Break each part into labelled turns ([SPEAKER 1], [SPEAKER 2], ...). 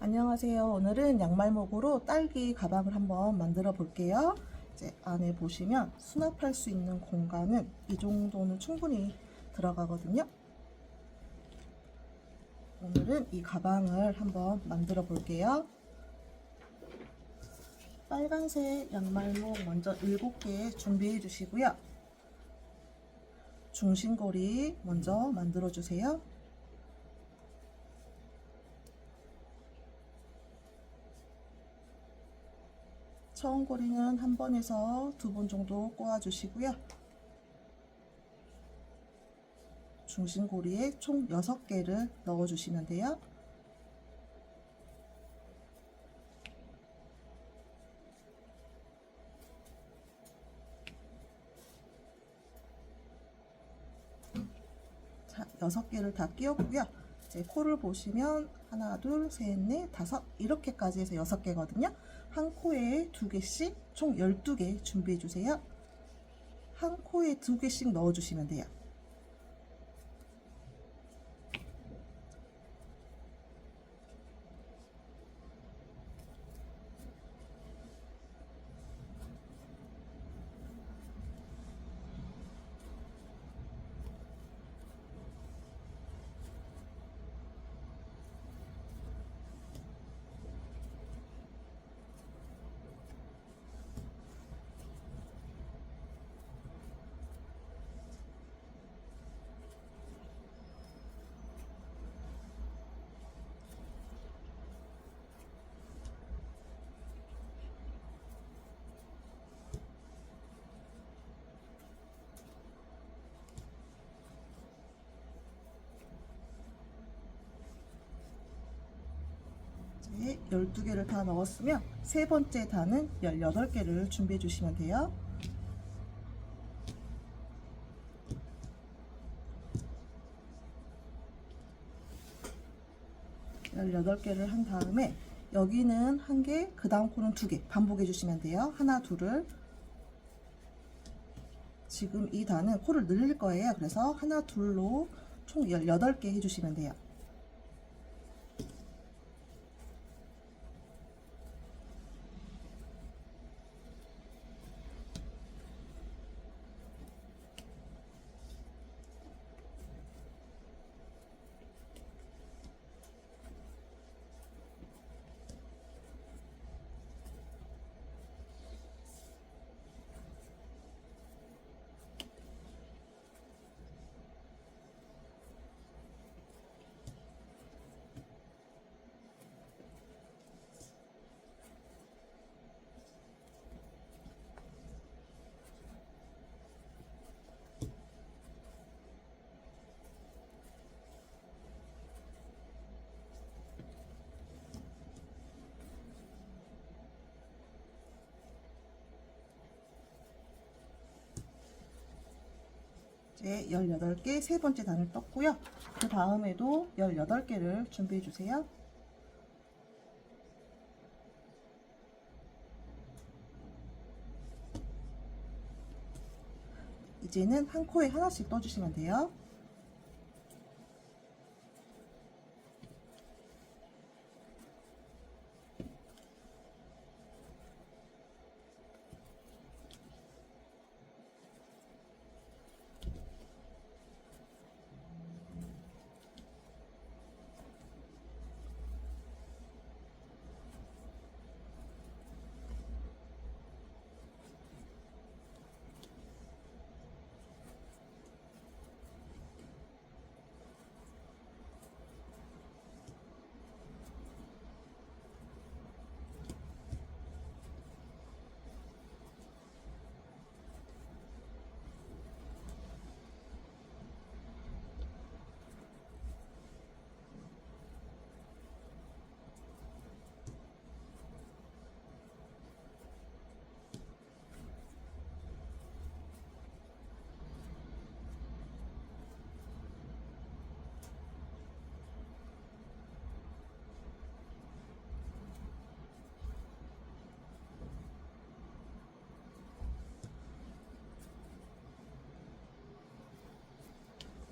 [SPEAKER 1] 안녕하세요. 오늘은 양말목으로 딸기 가방을 한번 만들어 볼게요. 이제 안에 보시면 수납할 수 있는 공간은 이 정도는 충분히 들어가거든요. 오늘은 이 가방을 한번 만들어 볼게요. 빨간색 양말목 먼저 7개 준비해 주시고요. 중심고리 먼저 만들어 주세요. 처음 고리는 한 번에서 2번 정도 꼬아 주시고요. 중심고리에 총 6개를 넣어 주시면 돼요. 자, 6개를 다 끼웠고요. 이제 코를 보시면 하나, 둘, 셋, 넷, 다섯 이렇게까지 해서 6개거든요. 한 코에 2개씩 총 12개 준비해 주세요. 한 코에 2개씩 넣어 주시면 돼요. 이제 12개를 다 넣었으면 세 번째 단은 18개를 준비해 주시면 돼요. 18개를 한 다음에 여기는 1개, 그 다음 코는 2개 반복해 주시면 돼요. 하나, 둘을. 지금 이 단은 코를 늘릴 거예요. 그래서 하나, 둘로 총 18개 해주시면 돼요. 이제 18개 세 번째 단을 떴고요. 그 다음에도 18개를 준비해 주세요. 이제는 한 코에 하나씩 떠주시면 돼요.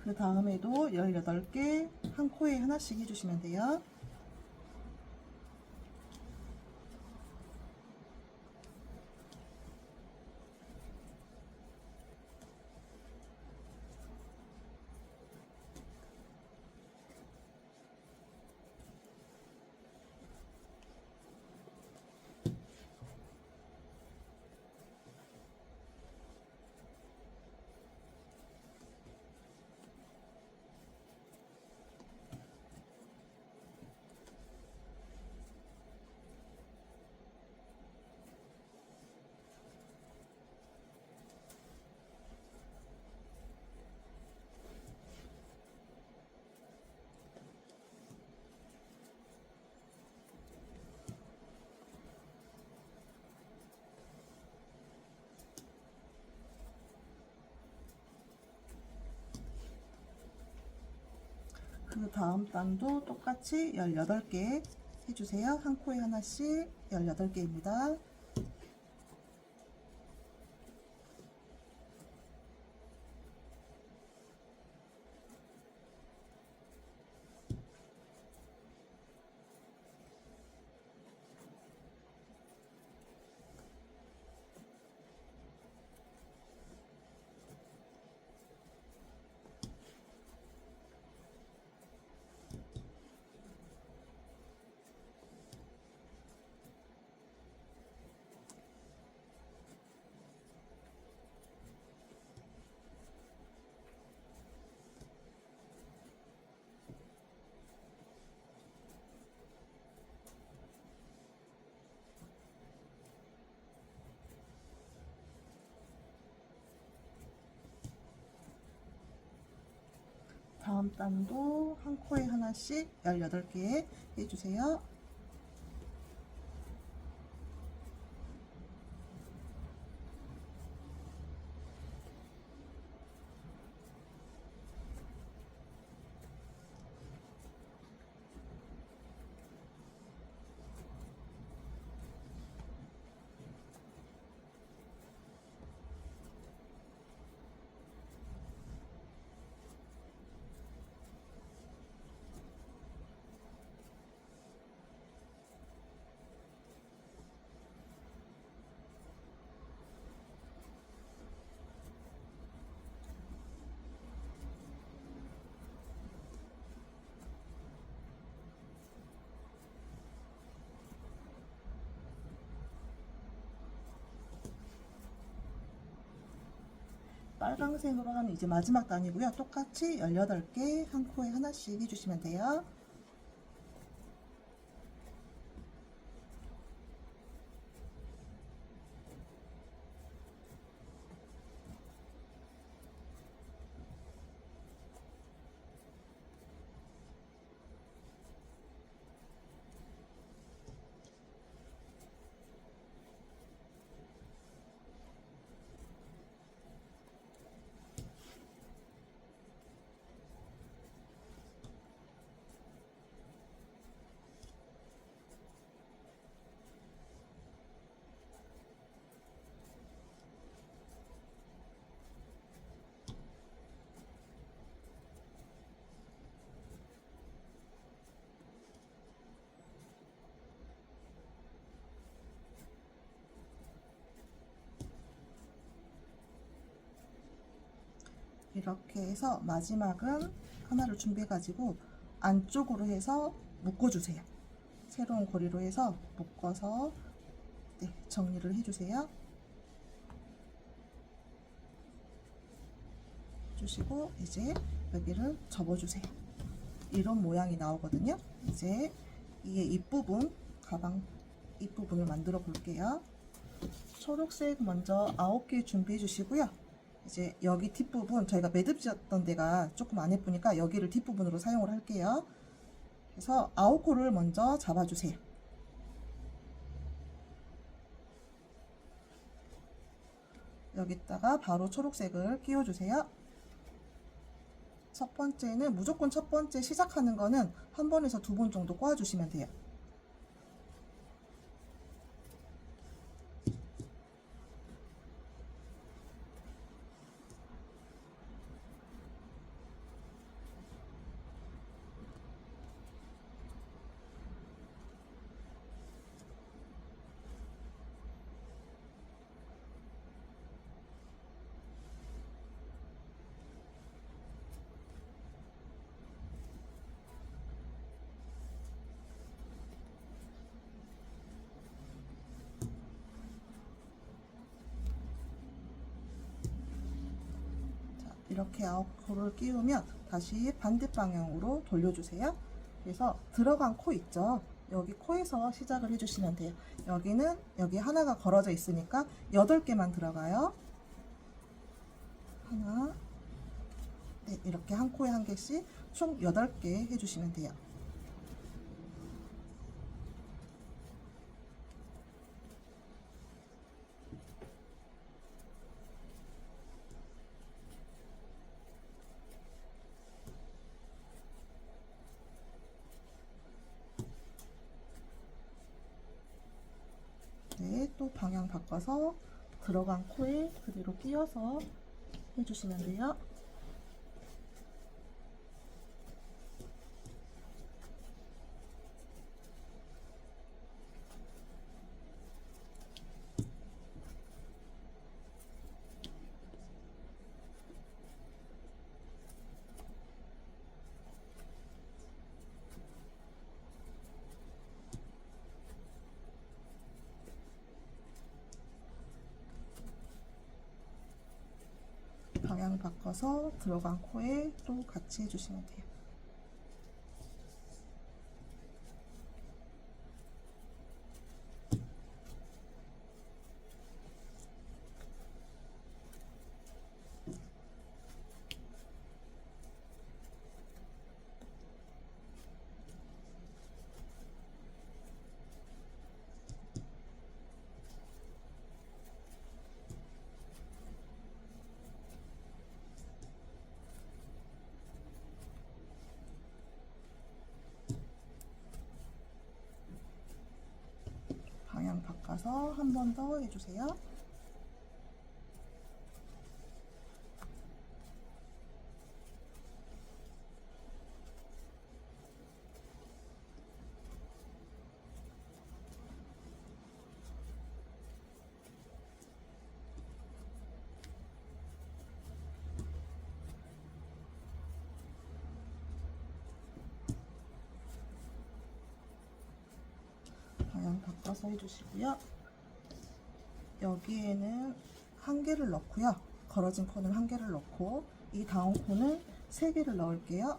[SPEAKER 1] 그 다음에도 18개 한 코에 하나씩 해주시면 돼요. 그 다음 단도 똑같이 18개 해주세요. 한 코에 하나씩 18개입니다. 다음 단도 한 코에 하나씩 18개 해주세요. 빨강색으로 하는 이제 마지막 단이고요. 똑같이 18개 한 코에 하나씩 해주시면 돼요. 이렇게 해서 마지막은 하나를 준비해 가지고 안쪽으로 해서 묶어주세요. 새로운 고리로 해서 묶어서 정리를 해주세요. 주시고 이제 여기를 접어주세요. 이런 모양이 나오거든요. 이제 이게 입부분, 가방 입부분을 만들어 볼게요. 초록색 먼저 9개 준비해 주시고요. 이제 여기 뒷부분, 저희가 매듭지었던 데가 조금 안 예쁘니까 여기를 뒷부분으로 사용을 할게요. 그래서 9코를 먼저 잡아주세요. 여기다가 바로 초록색을 끼워주세요. 첫 번째는 무조건 첫 번째 시작하는 거는 한 번에서 2번 정도 꼬아주시면 돼요. 이렇게 9코를 끼우면 다시 반대 방향으로 돌려주세요. 그래서 들어간 코 있죠? 여기 코에서 시작을 해주시면 돼요. 여기는 여기 하나가 걸어져 있으니까 8개만 들어가요. 하나, 네, 이렇게 한 코에 한 개씩 총 8개 해주시면 돼요. 바꿔서 들어간 코에 그대로 끼워서 해주시면 돼요. 방향 바꿔서 들어간 코에 또 같이 해주시면 돼요. 방향 바꿔서 한 번 더 해주세요. 방향 바꿔서 해주시고요. 여기에는 한 개를 넣고요. 걸어진 코는 한 개를 넣고 이 다음 코는 세 개를 넣을게요.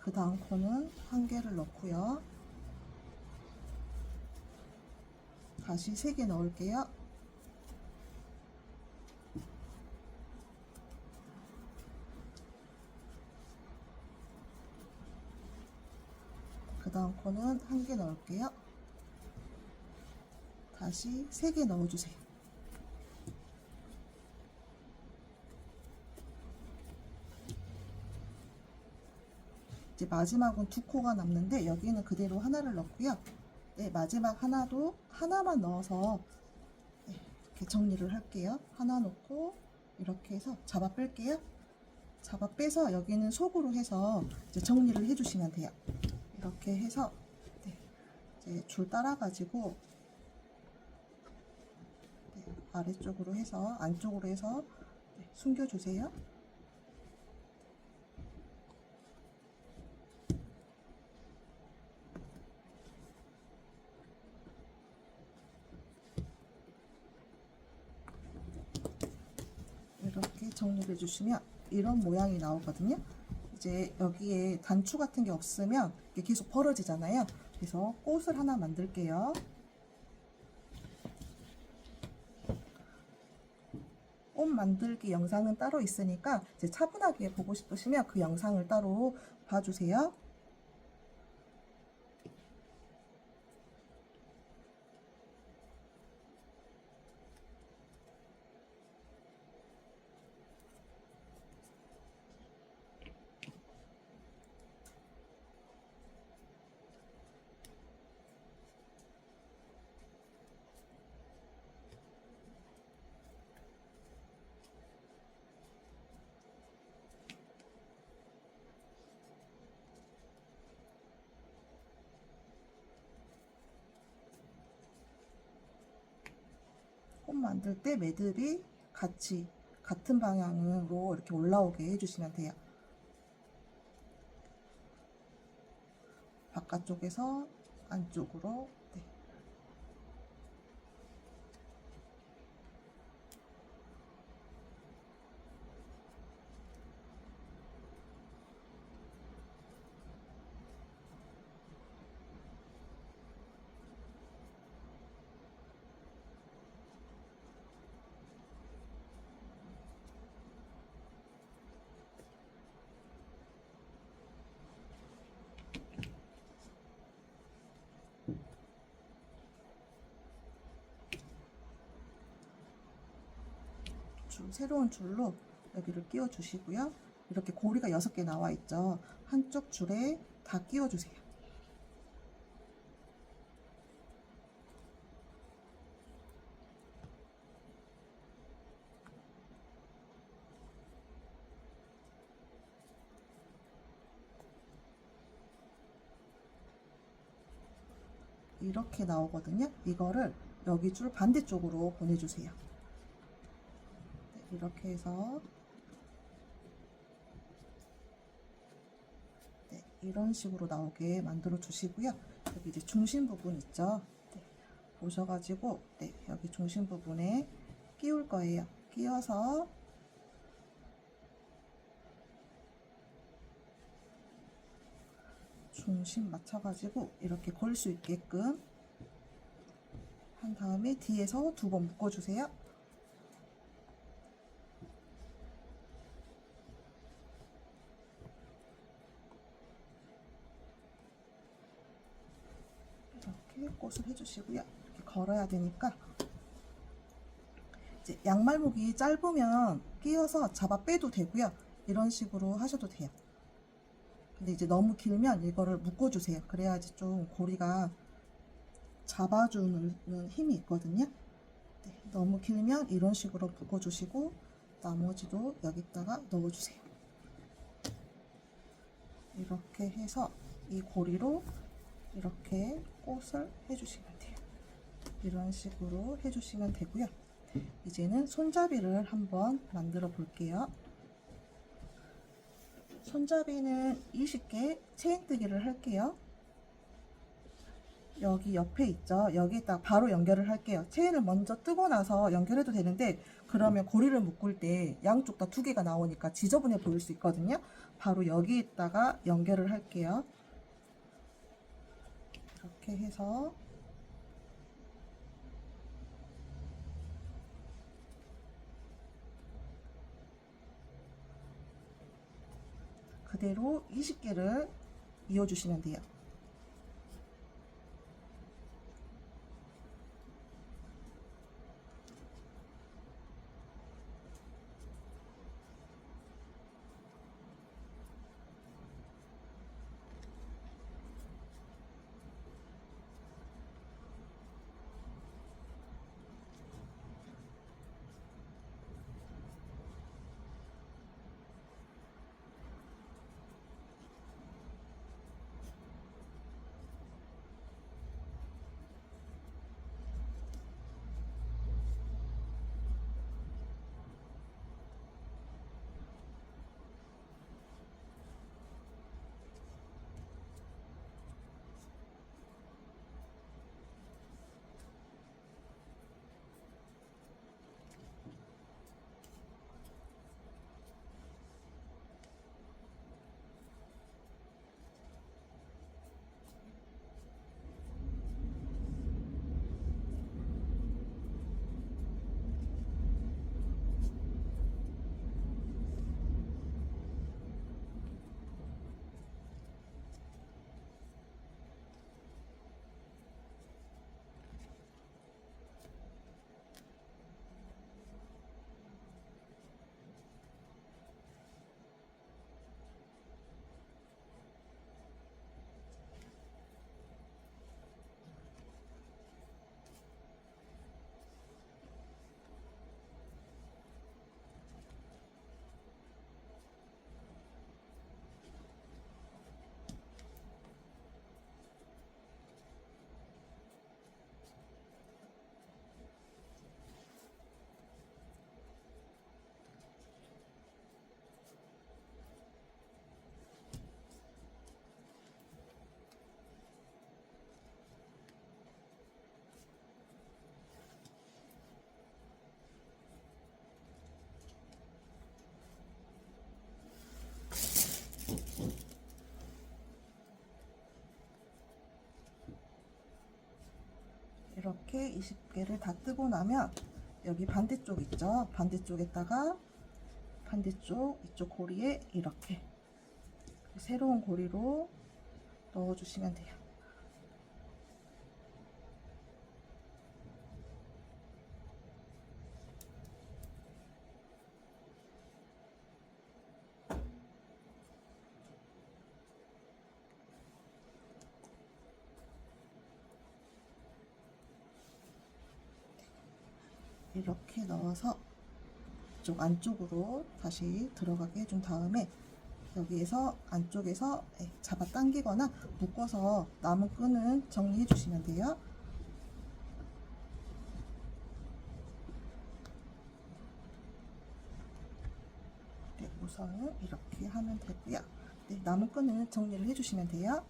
[SPEAKER 1] 그 다음 코는 한 개를 넣고요. 다시 세 개 넣을게요. 그 다음 코는 한 개 넣을게요. 다시 세 개 넣어주세요. 이제 마지막은 두 코가 남는데 여기는 그대로 하나를 넣고요. 네, 마지막 하나도 하나만 넣어서 네, 이렇게 정리를 할게요. 하나 넣고 이렇게 해서 잡아 뺄게요. 잡아 빼서 여기는 속으로 해서 이제 정리를 해주시면 돼요. 이렇게 해서 네, 이제 줄 따라 가지고 네, 아래쪽으로 해서 안쪽으로 해서 네, 숨겨주세요. 이렇게 정리해 주시면 이런 모양이 나오거든요. 이제 여기에 단추 같은 게 없으면 이게 계속 벌어지잖아요. 그래서 꽃을 하나 만들게요. 꽃 만들기 영상은 따로 있으니까 이제 차분하게 보고 싶으시면 그 영상을 따로 봐주세요. 꽃 만들 때 매듭이 같이 같은 방향으로 이렇게 올라오게 해주시면 돼요. 바깥쪽에서 안쪽으로 네. 새로운 줄로 여기를 끼워 주시고요. 이렇게 고리가 6개 나와 있죠. 한쪽 줄에 다 끼워주세요. 이렇게 나오거든요. 이거를 여기 줄 반대쪽으로 보내주세요. 네, 이렇게 해서 네, 이런 식으로 나오게 만들어 주시고요. 여기 이제 중심 부분 있죠. 네, 보셔가지고 네, 여기 중심 부분에 끼울 거예요. 끼워서 중심 맞춰가지고 이렇게 걸 수 있게끔 한 다음에 뒤에서 2번 묶어주세요. 이렇게 꽃을 해주시고요. 이렇게 걸어야 되니까 이제 양말목이 짧으면 끼워서 잡아 빼도 되고요. 이런 식으로 하셔도 돼요. 근데 이제 너무 길면 이거를 묶어주세요. 그래야지 좀 고리가 잡아주는 힘이 있거든요. 네, 너무 길면 이런 식으로 묶어주시고 나머지도 여기다가 넣어주세요. 이렇게 해서 이 고리로 이렇게 꽃을 해주시면 돼요. 이런 식으로 해주시면 되고요. 이제는 손잡이를 한번 만들어 볼게요. 손잡이는 20개 체인뜨기를 할게요. 여기 옆에 있죠. 여기에다 바로 연결을 할게요. 체인을 먼저 뜨고 나서 연결해도 되는데 그러면 고리를 묶을 때 양쪽 다 2개가 나오니까 지저분해 보일 수 있거든요. 바로 여기에다가 연결을 할게요. 이렇게 해서 그대로 20개를 이어주시면 돼요. 이렇게 20개를 다 뜨고 나면 여기 반대쪽 있죠. 반대쪽에다가 반대쪽 이쪽 고리에 이렇게 새로운 고리로 넣어주시면 돼요. 이렇게 넣어서 이쪽 안쪽으로 다시 들어가게 해준 다음에 여기에서 안쪽에서 잡아 당기거나 묶어서 남은 끈은 정리해 주시면 돼요. 네, 우선은 이렇게 하면 되고요. 네, 남은 끈은 정리를 해 주시면 돼요.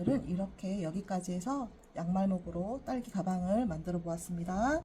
[SPEAKER 1] 오늘은 이렇게 여기까지 해서 양말목으로 딸기 가방을 만들어 보았습니다.